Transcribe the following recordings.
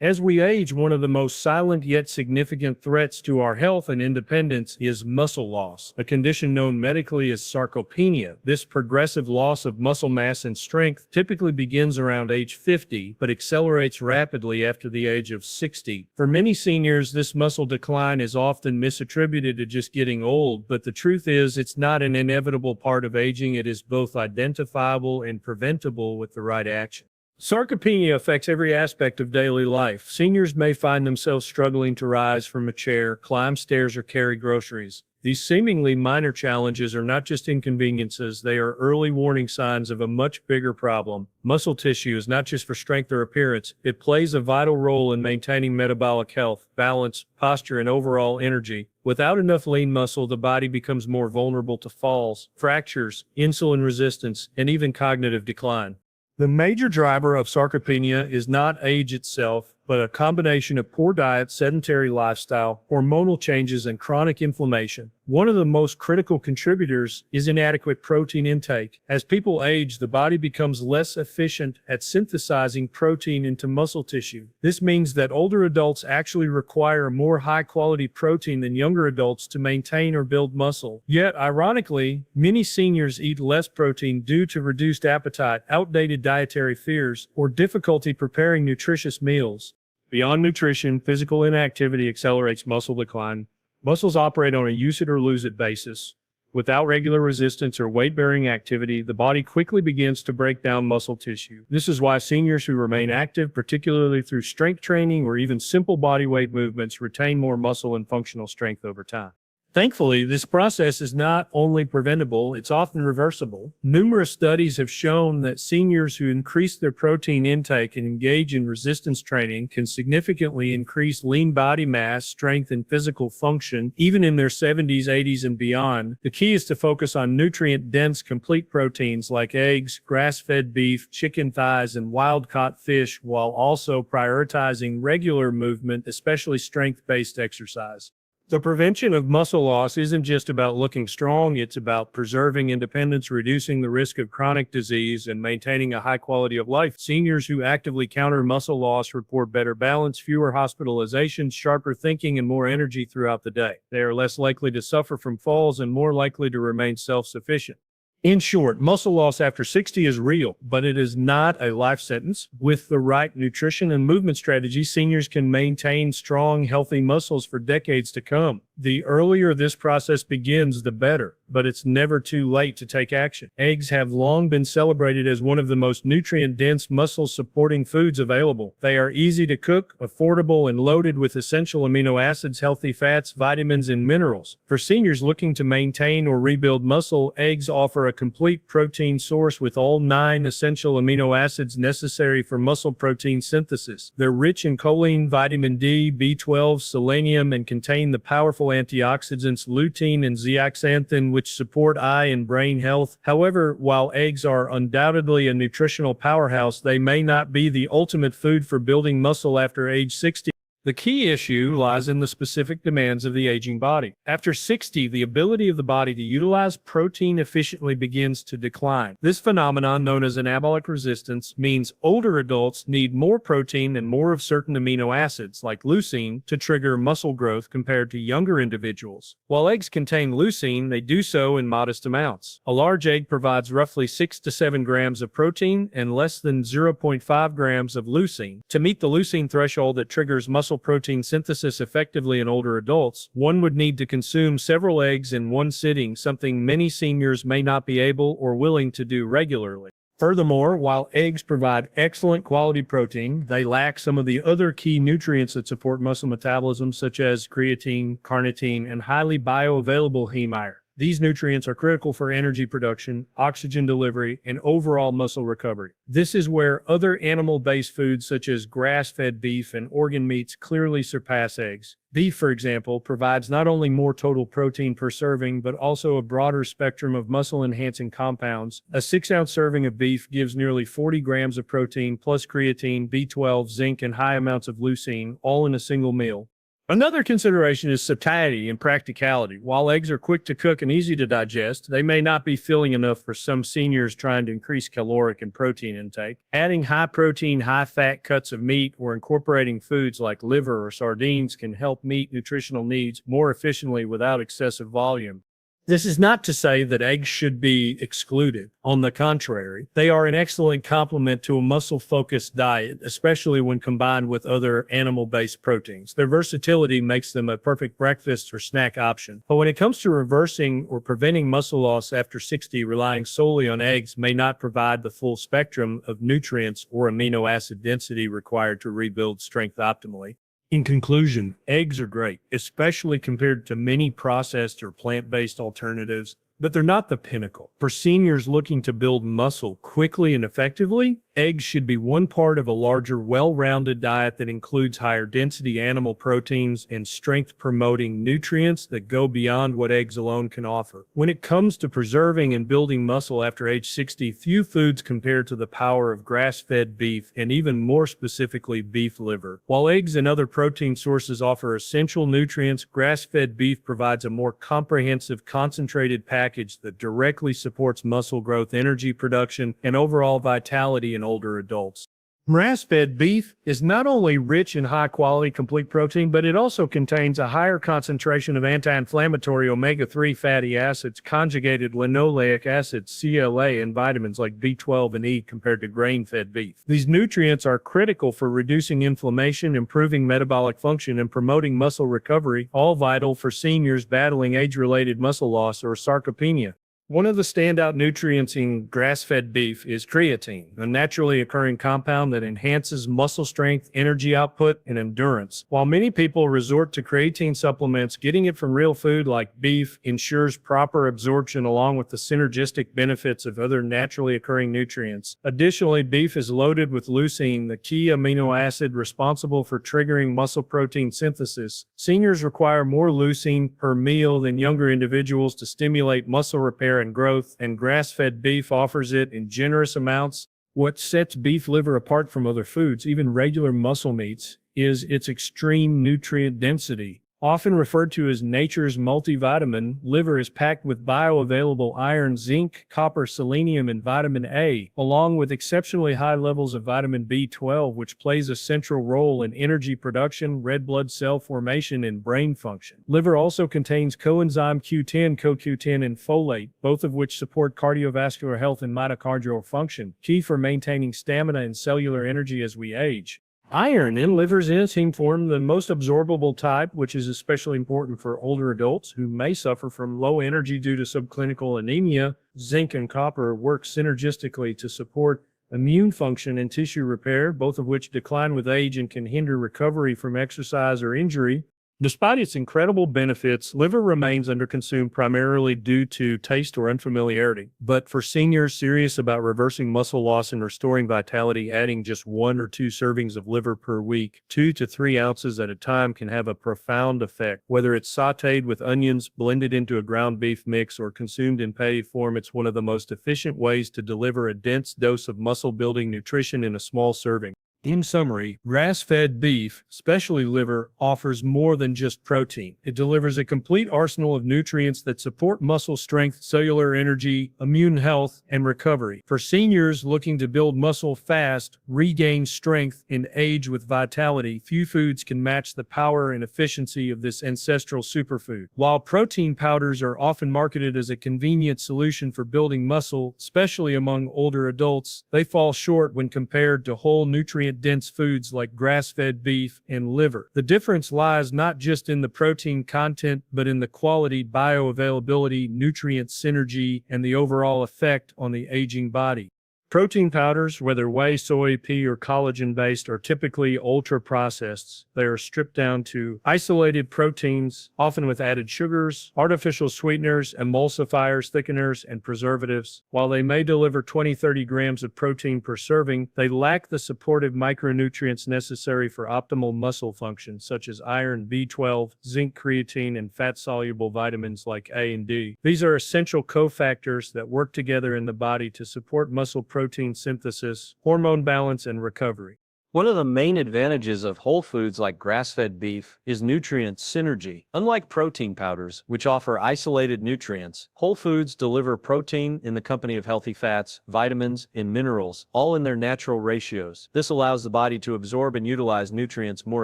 As we age, one of the most silent yet significant threats to our health and independence is muscle loss, a condition known medically as sarcopenia. This progressive loss of muscle mass and strength typically begins around age 50, but accelerates rapidly after the age of 60. For many seniors, this muscle decline is often misattributed to just getting old, but the truth is it's not an inevitable part of aging. It is both identifiable and preventable with the right action. Sarcopenia affects every aspect of daily life. Seniors may find themselves struggling to rise from a chair, climb stairs, or carry groceries. These seemingly minor challenges are not just inconveniences, they are early warning signs of a much bigger problem. Muscle tissue is not just for strength or appearance, it plays a vital role in maintaining metabolic health, balance, posture, and overall energy. Without enough lean muscle, the body becomes more vulnerable to falls, fractures, insulin resistance, and even cognitive decline. The major driver of sarcopenia is not age itself, but a combination of poor diet, sedentary lifestyle, hormonal changes, and chronic inflammation. One of the most critical contributors is inadequate protein intake. As people age, the body becomes less efficient at synthesizing protein into muscle tissue. This means that older adults actually require more high-quality protein than younger adults to maintain or build muscle. Yet, ironically, many seniors eat less protein due to reduced appetite, outdated dietary fears, or difficulty preparing nutritious meals. Beyond nutrition, physical inactivity accelerates muscle decline. Muscles operate on a use it or lose it basis. Without regular resistance or weight-bearing activity, the body quickly begins to break down muscle tissue. This is why seniors who remain active, particularly through strength training or even simple body weight movements, retain more muscle and functional strength over time. Thankfully, this process is not only preventable, it's often reversible. Numerous studies have shown that seniors who increase their protein intake and engage in resistance training can significantly increase lean body mass, strength, and physical function, even in their 70s, 80s, and beyond. The key is to focus on nutrient-dense, complete proteins like eggs, grass-fed beef, chicken thighs, and wild-caught fish, while also prioritizing regular movement, especially strength-based exercise. The prevention of muscle loss isn't just about looking strong, it's about preserving independence, reducing the risk of chronic disease, and maintaining a high quality of life. Seniors who actively counter muscle loss report better balance, fewer hospitalizations, sharper thinking, and more energy throughout the day. They are less likely to suffer from falls and more likely to remain self-sufficient. In short, muscle loss after 60 is real, but it is not a life sentence. With the right nutrition and movement strategy, seniors can maintain strong, healthy muscles for decades to come. The earlier this process begins, the better, but it's never too late to take action. Eggs have long been celebrated as one of the most nutrient-dense, muscle-supporting foods available. They are easy to cook, affordable, and loaded with essential amino acids, healthy fats, vitamins, and minerals. For seniors looking to maintain or rebuild muscle, eggs offer a complete protein source with all 9 essential amino acids necessary for muscle protein synthesis. They're rich in choline, vitamin D, B12, selenium, and contain the powerful antioxidants lutein and zeaxanthin, which support eye and brain health. However, while eggs are undoubtedly a nutritional powerhouse, they may not be the ultimate food for building muscle after age 60. The key issue lies in the specific demands of the aging body. After 60, the ability of the body to utilize protein efficiently begins to decline. This phenomenon, known as anabolic resistance, means older adults need more protein and more of certain amino acids, like leucine, to trigger muscle growth compared to younger individuals. While eggs contain leucine, they do so in modest amounts. A large egg provides roughly 6 to 7 grams of protein and less than 0.5 grams of leucine. To meet the leucine threshold that triggers muscle protein synthesis effectively in older adults, one would need to consume several eggs in one sitting, something many seniors may not be able or willing to do regularly. Furthermore, while eggs provide excellent quality protein, they lack some of the other key nutrients that support muscle metabolism, such as creatine, carnitine, and highly bioavailable heme iron. These nutrients are critical for energy production, oxygen delivery, and overall muscle recovery. This is where other animal-based foods such as grass-fed beef and organ meats clearly surpass eggs. Beef, for example, provides not only more total protein per serving, but also a broader spectrum of muscle-enhancing compounds. A 6-ounce serving of beef gives nearly 40 grams of protein plus creatine, B12, zinc, and high amounts of leucine, all in a single meal. Another consideration is satiety and practicality. While eggs are quick to cook and easy to digest, they may not be filling enough for some seniors trying to increase caloric and protein intake. Adding high protein, high fat cuts of meat or incorporating foods like liver or sardines can help meet nutritional needs more efficiently without excessive volume. This is not to say that eggs should be excluded. On the contrary, they are an excellent complement to a muscle-focused diet, especially when combined with other animal-based proteins. Their versatility makes them a perfect breakfast or snack option. But when it comes to reversing or preventing muscle loss after 60, relying solely on eggs may not provide the full spectrum of nutrients or amino acid density required to rebuild strength optimally. In conclusion, eggs are great, especially compared to many processed or plant-based alternatives, but they're not the pinnacle. For seniors looking to build muscle quickly and effectively, eggs should be one part of a larger, well-rounded diet that includes higher density animal proteins and strength-promoting nutrients that go beyond what eggs alone can offer. When it comes to preserving and building muscle after age 60, few foods compare to the power of grass-fed beef and even more specifically beef liver. While eggs and other protein sources offer essential nutrients, grass-fed beef provides a more comprehensive, concentrated package that directly supports muscle growth, energy production, and overall vitality in older adults. Grass-fed beef is not only rich in high-quality complete protein, but it also contains a higher concentration of anti-inflammatory omega-3 fatty acids, conjugated linoleic acid, CLA, and vitamins like B12 and E compared to grain-fed beef. These nutrients are critical for reducing inflammation, improving metabolic function, and promoting muscle recovery, all vital for seniors battling age-related muscle loss or sarcopenia. One of the standout nutrients in grass-fed beef is creatine, a naturally occurring compound that enhances muscle strength, energy output, and endurance. While many people resort to creatine supplements, getting it from real food like beef ensures proper absorption along with the synergistic benefits of other naturally occurring nutrients. Additionally, beef is loaded with leucine, the key amino acid responsible for triggering muscle protein synthesis. Seniors require more leucine per meal than younger individuals to stimulate muscle repair and growth, and grass-fed beef offers it in generous amounts. What sets beef liver apart from other foods, even regular muscle meats, is its extreme nutrient density. Often referred to as nature's multivitamin, liver is packed with bioavailable iron, zinc, copper, selenium, and vitamin A, along with exceptionally high levels of vitamin B12, which plays a central role in energy production, red blood cell formation, and brain function. Liver also contains coenzyme Q10, CoQ10, and folate, both of which support cardiovascular health and mitochondrial function, key for maintaining stamina and cellular energy as we age. Iron in liver's enzyme form the most absorbable type, which is especially important for older adults who may suffer from low energy due to subclinical anemia. Zinc and copper work synergistically to support immune function and tissue repair, both of which decline with age and can hinder recovery from exercise or injury. Despite its incredible benefits, liver remains underconsumed primarily due to taste or unfamiliarity. But for seniors serious about reversing muscle loss and restoring vitality, adding just 1 or 2 servings of liver per week, 2 to 3 ounces at a time, can have a profound effect. Whether it's sautéed with onions, blended into a ground beef mix, or consumed in patty form, it's one of the most efficient ways to deliver a dense dose of muscle-building nutrition in a small serving. In summary, grass-fed beef, especially liver, offers more than just protein. It delivers a complete arsenal of nutrients that support muscle strength, cellular energy, immune health, and recovery. For seniors looking to build muscle fast, regain strength, and age with vitality, few foods can match the power and efficiency of this ancestral superfood. While protein powders are often marketed as a convenient solution for building muscle, especially among older adults, they fall short when compared to whole nutrient-dense foods like grass-fed beef and liver. The difference lies not just in the protein content, but in the quality, bioavailability, nutrient synergy, and the overall effect on the aging body. Protein powders, whether whey, soy, pea, or collagen-based, are typically ultra-processed. They are stripped down to isolated proteins, often with added sugars, artificial sweeteners, emulsifiers, thickeners, and preservatives. While they may deliver 20-30 grams of protein per serving, they lack the supportive micronutrients necessary for optimal muscle function, such as iron, B12, zinc, creatine, and fat-soluble vitamins like A and D. These are essential cofactors that work together in the body to support muscle protein synthesis, hormone balance, and recovery. One of the main advantages of whole foods like grass-fed beef is nutrient synergy. Unlike protein powders, which offer isolated nutrients, whole foods deliver protein in the company of healthy fats, vitamins, and minerals, all in their natural ratios. This allows the body to absorb and utilize nutrients more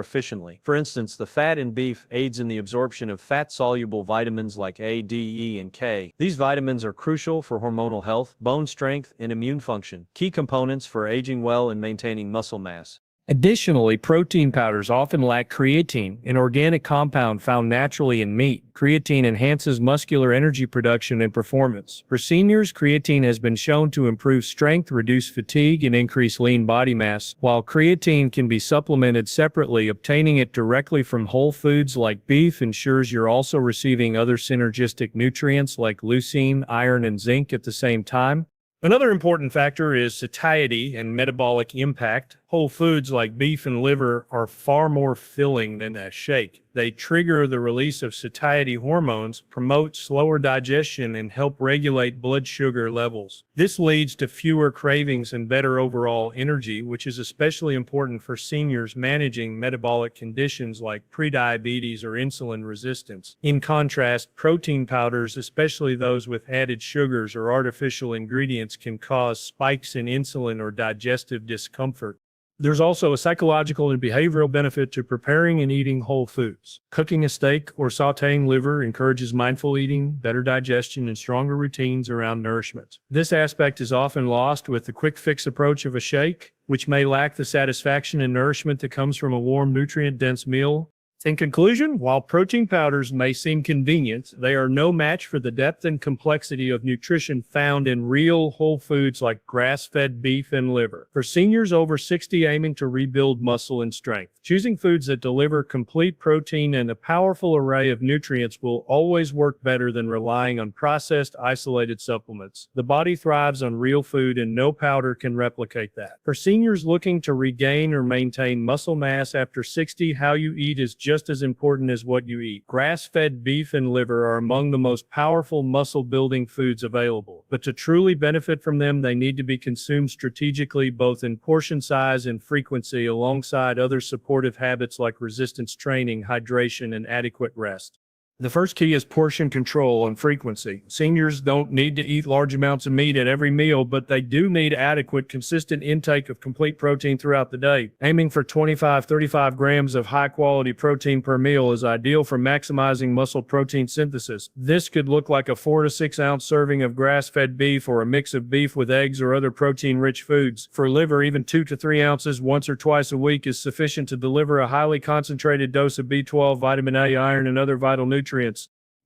efficiently. For instance, the fat in beef aids in the absorption of fat-soluble vitamins like A, D, E, and K. These vitamins are crucial for hormonal health, bone strength, and immune function, key components for aging well and maintaining muscle mass. Additionally, protein powders often lack creatine, an organic compound found naturally in meat. Creatine enhances muscular energy production and performance. For seniors, creatine has been shown to improve strength, reduce fatigue, and increase lean body mass. While creatine can be supplemented separately, obtaining it directly from whole foods like beef ensures you're also receiving other synergistic nutrients like leucine, iron, and zinc at the same time. Another important factor is satiety and metabolic impact. Whole foods like beef and liver are far more filling than a shake. They trigger the release of satiety hormones, promote slower digestion, and help regulate blood sugar levels. This leads to fewer cravings and better overall energy, which is especially important for seniors managing metabolic conditions like prediabetes or insulin resistance. In contrast, protein powders, especially those with added sugars or artificial ingredients, can cause spikes in insulin or digestive discomfort. There's also a psychological and behavioral benefit to preparing and eating whole foods. Cooking a steak or sautéing liver encourages mindful eating, better digestion, and stronger routines around nourishment. This aspect is often lost with the quick-fix approach of a shake, which may lack the satisfaction and nourishment that comes from a warm, nutrient-dense meal. In conclusion, while protein powders may seem convenient, they are no match for the depth and complexity of nutrition found in real whole foods like grass-fed beef and liver. For seniors over 60 aiming to rebuild muscle and strength, choosing foods that deliver complete protein and a powerful array of nutrients will always work better than relying on processed, isolated supplements. The body thrives on real food, and no powder can replicate that. For seniors looking to regain or maintain muscle mass after 60, how you eat is just as important as what you eat. Grass-fed beef and liver are among the most powerful muscle-building foods available, but to truly benefit from them, they need to be consumed strategically, both in portion size and frequency, alongside other supportive habits like resistance training, hydration, and adequate rest. The first key is portion control and frequency. Seniors don't need to eat large amounts of meat at every meal, but they do need adequate, consistent intake of complete protein throughout the day. Aiming for 25-35 grams of high-quality protein per meal is ideal for maximizing muscle protein synthesis. This could look like a 4 to 6 ounce serving of grass-fed beef or a mix of beef with eggs or other protein-rich foods. For liver, even 2 to 3 ounces once or twice a week is sufficient to deliver a highly concentrated dose of B12, vitamin A, iron, and other vital nutrients.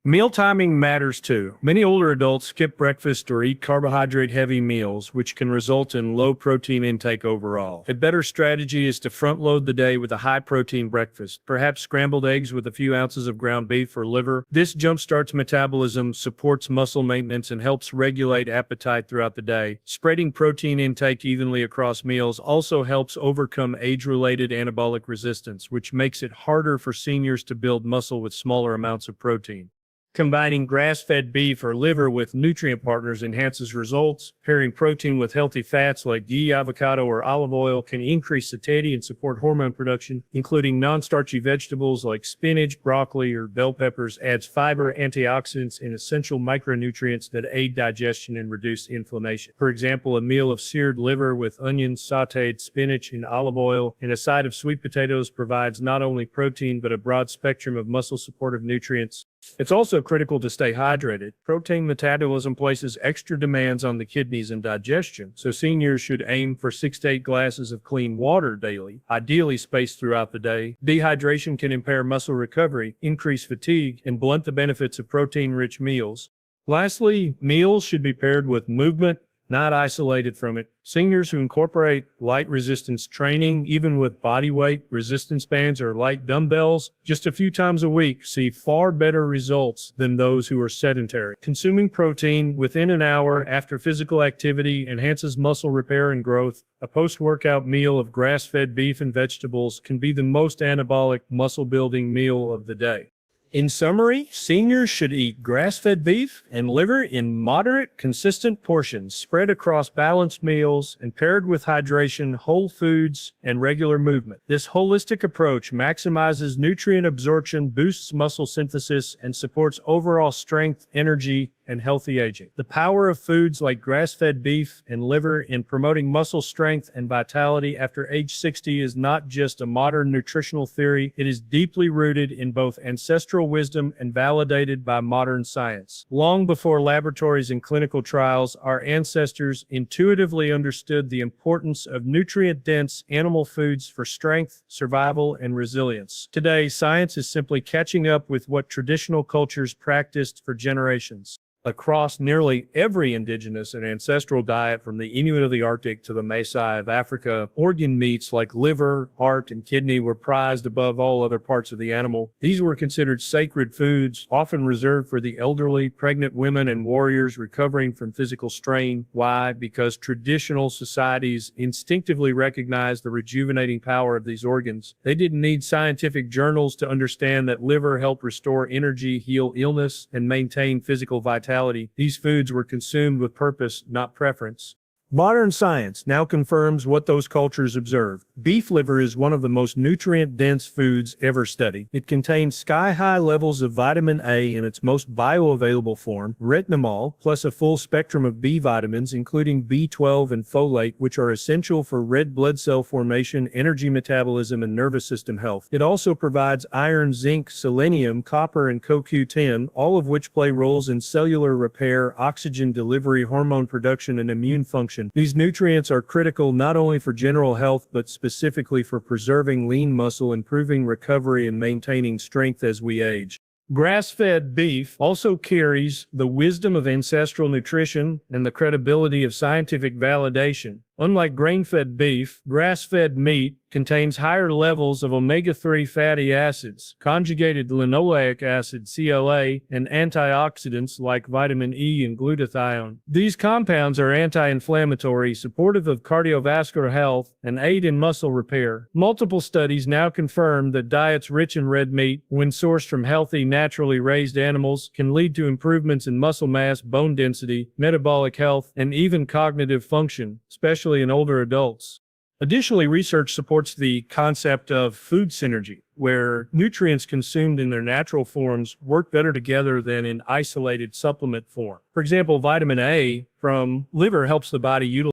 Meal timing matters too. Many older adults skip breakfast or eat carbohydrate-heavy meals, which can result in low protein intake overall. A better strategy is to front-load the day with a high-protein breakfast, perhaps scrambled eggs with a few ounces of ground beef or liver. This jumpstarts metabolism, supports muscle maintenance, and helps regulate appetite throughout the day. Spreading protein intake evenly across meals also helps overcome age-related anabolic resistance, which makes it harder for seniors to build muscle with smaller amounts of protein. Combining grass-fed beef or liver with nutrient partners enhances results. Pairing protein with healthy fats like ghee, avocado, or olive oil can increase satiety and support hormone production. Including non-starchy vegetables like spinach, broccoli, or bell peppers adds fiber, antioxidants, and essential micronutrients that aid digestion and reduce inflammation. For example, a meal of seared liver with onions, sautéed spinach, and olive oil, and a side of sweet potatoes provides not only protein but a broad spectrum of muscle-supportive nutrients. It's also critical to stay hydrated. Protein metabolism places extra demands on the kidneys and digestion, so seniors should aim for 6 to 8 glasses of clean water daily, ideally spaced throughout the day. Dehydration can impair muscle recovery, increase fatigue, and blunt the benefits of protein-rich meals. Lastly, meals should be paired with movement, not isolated from it. Seniors who incorporate light resistance training, even with body weight, resistance bands, or light dumbbells, just a few times a week, see far better results than those who are sedentary. Consuming protein within an hour after physical activity enhances muscle repair and growth. A post-workout meal of grass-fed beef and vegetables can be the most anabolic, muscle-building meal of the day. In summary, seniors should eat grass-fed beef and liver in moderate, consistent portions spread across balanced meals and paired with hydration, whole foods, and regular movement. This holistic approach maximizes nutrient absorption, boosts muscle synthesis, and supports overall strength, energy, and healthy aging. The power of foods like grass-fed beef and liver in promoting muscle strength and vitality after age 60 is not just a modern nutritional theory, it is deeply rooted in both ancestral wisdom and validated by modern science. Long before laboratories and clinical trials, our ancestors intuitively understood the importance of nutrient-dense animal foods for strength, survival, and resilience. Today, science is simply catching up with what traditional cultures practiced for generations. Across nearly every indigenous and ancestral diet, from the Inuit of the Arctic to the Maasai of Africa, organ meats like liver, heart, and kidney were prized above all other parts of the animal. These were considered sacred foods, often reserved for the elderly, pregnant women, and warriors recovering from physical strain. Why? Because traditional societies instinctively recognized the rejuvenating power of these organs. They didn't need scientific journals to understand that liver helped restore energy, heal illness, and maintain physical vitality. These foods were consumed with purpose, not preference. Modern science now confirms what those cultures observed. Beef liver is one of the most nutrient-dense foods ever studied. It contains sky-high levels of vitamin A in its most bioavailable form, retinol, plus a full spectrum of B vitamins, including B12 and folate, which are essential for red blood cell formation, energy metabolism, and nervous system health. It also provides iron, zinc, selenium, copper, and CoQ10, all of which play roles in cellular repair, oxygen delivery, hormone production, and immune function. These nutrients are critical not only for general health, but specifically for preserving lean muscle, improving recovery, and maintaining strength as we age. Grass-fed beef also carries the wisdom of ancestral nutrition and the credibility of scientific validation. Unlike grain-fed beef, grass-fed meat contains higher levels of omega-3 fatty acids, conjugated linoleic acid (CLA), and antioxidants like vitamin E and glutathione. These compounds are anti-inflammatory, supportive of cardiovascular health, and aid in muscle repair. Multiple studies now confirm that diets rich in red meat, when sourced from healthy, naturally raised animals, can lead to improvements in muscle mass, bone density, metabolic health, and even cognitive function, especially in older adults. Additionally, research supports the concept of food synergy, where nutrients consumed in their natural forms work better together than in isolated supplement form. For example, vitamin A from liver helps the body utilize